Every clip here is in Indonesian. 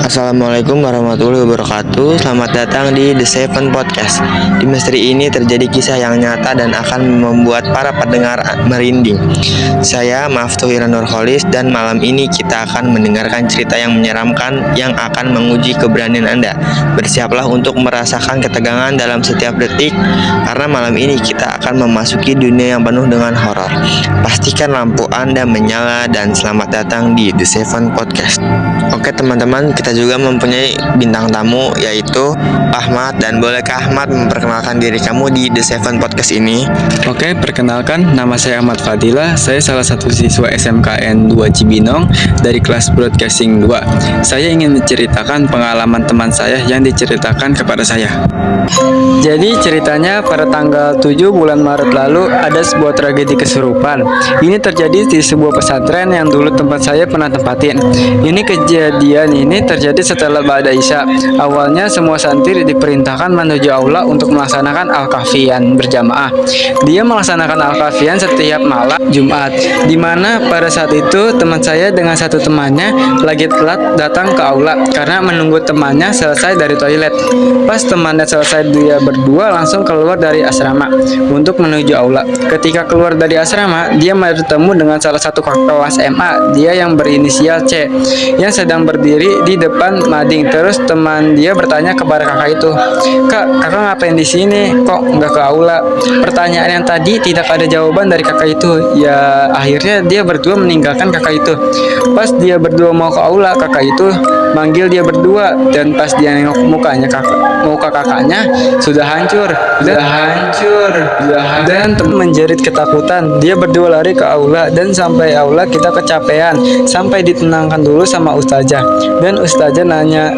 Assalamualaikum warahmatullahi wabarakatuh. Selamat datang di The Seven Podcast. Di misteri ini terjadi kisah yang nyata dan akan membuat para pendengar merinding. Saya Maftuhira Nurholis dan malam ini kita akan mendengarkan cerita yang menyeramkan yang akan menguji keberanian Anda. Bersiaplah untuk merasakan ketegangan dalam setiap detik karena malam ini kita akan memasuki dunia yang penuh dengan horor. Pastikan lampu Anda menyala dan selamat datang di The Seven Podcast. Oke teman-teman, kita juga mempunyai bintang tamu yaitu Ahmad, dan bolehkah Ahmad memperkenalkan diri kamu di The Seven Podcast ini? Oke, perkenalkan, nama saya Ahmad Fadila. Saya salah satu siswa SMKN 2 Cibinong dari kelas Broadcasting 2. Saya ingin menceritakan pengalaman teman saya yang diceritakan kepada saya. Jadi ceritanya pada tanggal 7 bulan Maret lalu ada sebuah tragedi kesurupan. Ini terjadi di sebuah pesantren yang dulu tempat saya pernah tempatin. Ini kejadian ini terjadi setelah Ba'da Isya. Awalnya semua santri diperintahkan menuju aula untuk melaksanakan Al-Kahfian berjamaah. Dia melaksanakan Al-Kahfian setiap malam Jumat, di mana pada saat itu teman saya dengan satu temannya lagi telat datang ke aula karena menunggu temannya selesai dari toilet. Pas temannya selesai, dia berdua langsung keluar dari asrama untuk menuju aula. Ketika keluar dari asrama, dia bertemu dengan salah satu kakak kelas MA, dia yang berinisial C, yang sedang berdiri di depan mading. Terus teman dia bertanya kepada kakak itu, kakak ngapain di sini? Kok nggak ke aula?" Pertanyaan yang tadi tidak ada jawaban dari kakak itu. Ya akhirnya dia berdua meninggalkan kakak itu. Pas dia berdua mau ke aula, kakak itu manggil dia berdua, dan pas dia nengok muka kakaknya sudah hancur, dan menjerit ketakutan. Dia berdua lari ke aula, dan sampai aula kita kecapean sampai ditenangkan dulu sama ustazah. Dan ustazah nanya,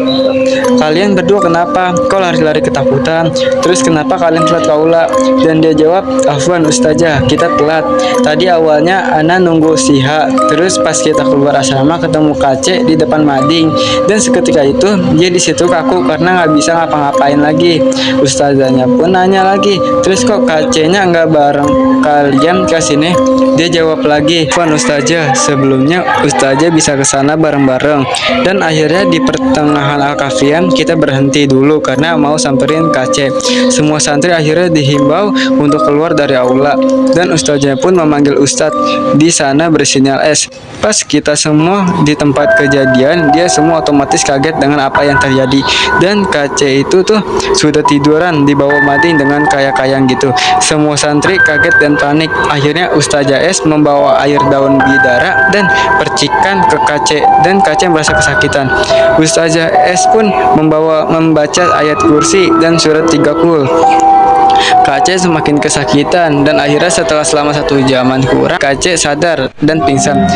"Kalian berdua kenapa? Kok lari-lari ketakutan? Terus kenapa kalian telat ke aula?" Dan dia jawab, "Afwan ustazah, kita telat. Tadi awalnya ana nunggu siha, terus pas kita keluar asrama ketemu KC di depan mading, dan seketika itu dia di situ kaku karena nggak bisa ngapa-ngapain lagi." Ustazahnya pun nanya lagi, "Terus kok KC-nya nggak bareng kalian ke sini?" Dia jawab lagi, "Afwan ustazah, sebelumnya ustazah bisa ke sana bareng-bareng." Dan akhirnya di pertengahan Al-Kahfian kita berhenti dulu karena mau samperin KC. Semua santri akhirnya dihimbau untuk keluar dari aula, dan ustaznya pun memanggil ustadz di sana bersinyal S. Pas kita semua di tempat kejadian, dia semua otomatis kaget dengan apa yang terjadi. Dan KC itu tuh sudah tiduran di bawah mading dengan kayak-kayang gitu. Semua santri kaget dan panik. Akhirnya Ustazah S membawa air daun bidara dan percikan ke KC, dan KC merasa kesakitan. Ustazah S pun membaca ayat kursi dan surat 3 kul. KC semakin kesakitan, dan akhirnya setelah selama 1 jaman kurang, KC sadar dan pingsan.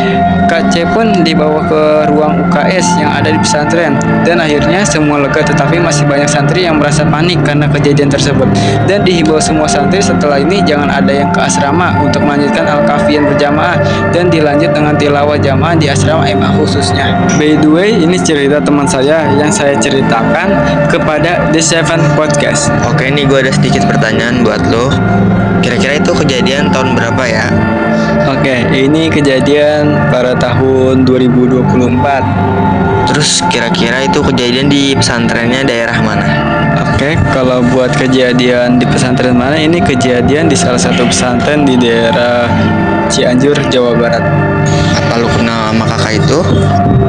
KC pun dibawa ke ruang UKS yang ada di pesantren, dan akhirnya semua lega, tetapi masih banyak santri yang merasa panik karena kejadian tersebut. Dan dihimbau semua santri setelah ini jangan ada yang ke asrama untuk melanjutkan Al-Kahfian berjamaah, dan dilanjut dengan tilawah jamaah di asrama MA khususnya. By the way, ini cerita teman saya yang saya ceritakan kepada The Seven Podcast. Oke, ini gue ada sedikit pertanyaan buat lo. Kira-kira itu kejadian tahun berapa ya? Oke, ini kejadian pada tahun 2024. Terus kira-kira itu kejadian di pesantrennya daerah mana? Oke, kalau buat kejadian di pesantren mana, ini kejadian di salah satu pesantren di daerah Cianjur, Jawa Barat. Apa lo kenal sama kakak itu?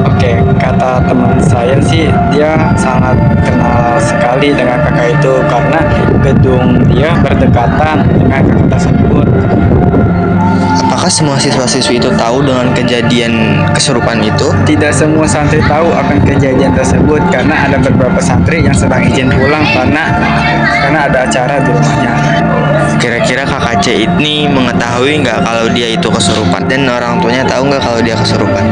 Oke, kata teman saya sih dia sangat kenal sekali dengan kakak itu karena gedung dia berdekatan dengan kakak tersebut. Apakah semua siswa-siswi itu tahu dengan kejadian kesurupan itu? Tidak semua santri tahu akan kejadian tersebut karena ada beberapa santri yang sedang izin pulang karena ada acara di rumahnya. Kira-kira kakak C ini mengetahui nggak kalau dia itu kesurupan, dan orang tuanya tahu nggak kalau dia kesurupan?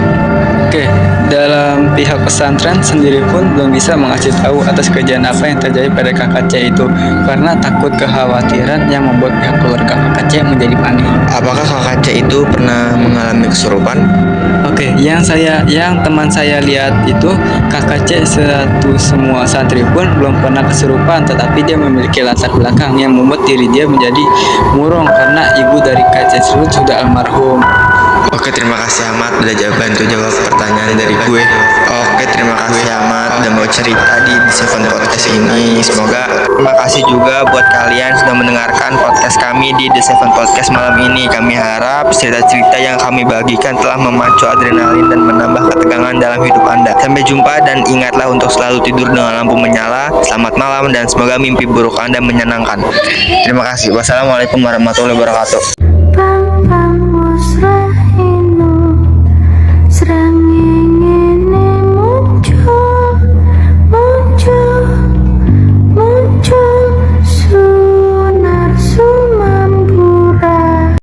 Oke, dalam pihak pesantren sendiri pun belum bisa mengasih tahu atas kejadian apa yang terjadi pada kakak C itu karena takut kekhawatiran yang membuat pihak keluarga kakak C menjadi panik. Apakah kakak C itu pernah mengalami kesurupan? Oke, yang teman saya lihat itu kakak C semua santri pun belum pernah kesurupan, tetapi dia memiliki latar belakang yang membuat diri dia menjadi murung karena ibu dari Kak Jasrul sudah almarhum. Oke, terima kasih Ahmad udah bantu jawab pertanyaan dari gue. Oke, terima kasih Ahmad udah mau cerita di The Seven Podcast ini. Semoga terima kasih juga buat kalian sudah mendengarkan podcast kami di The Seven Podcast malam ini. Kami harap cerita-cerita yang kami bagikan telah memacu adrenalin dan menambah ketegangan dalam hidup Anda. Sampai jumpa dan ingatlah untuk selalu tidur dengan lampu menyala. Selamat malam dan semoga mimpi buruk Anda menyenangkan. Terima kasih. Wassalamualaikum warahmatullahi wabarakatuh.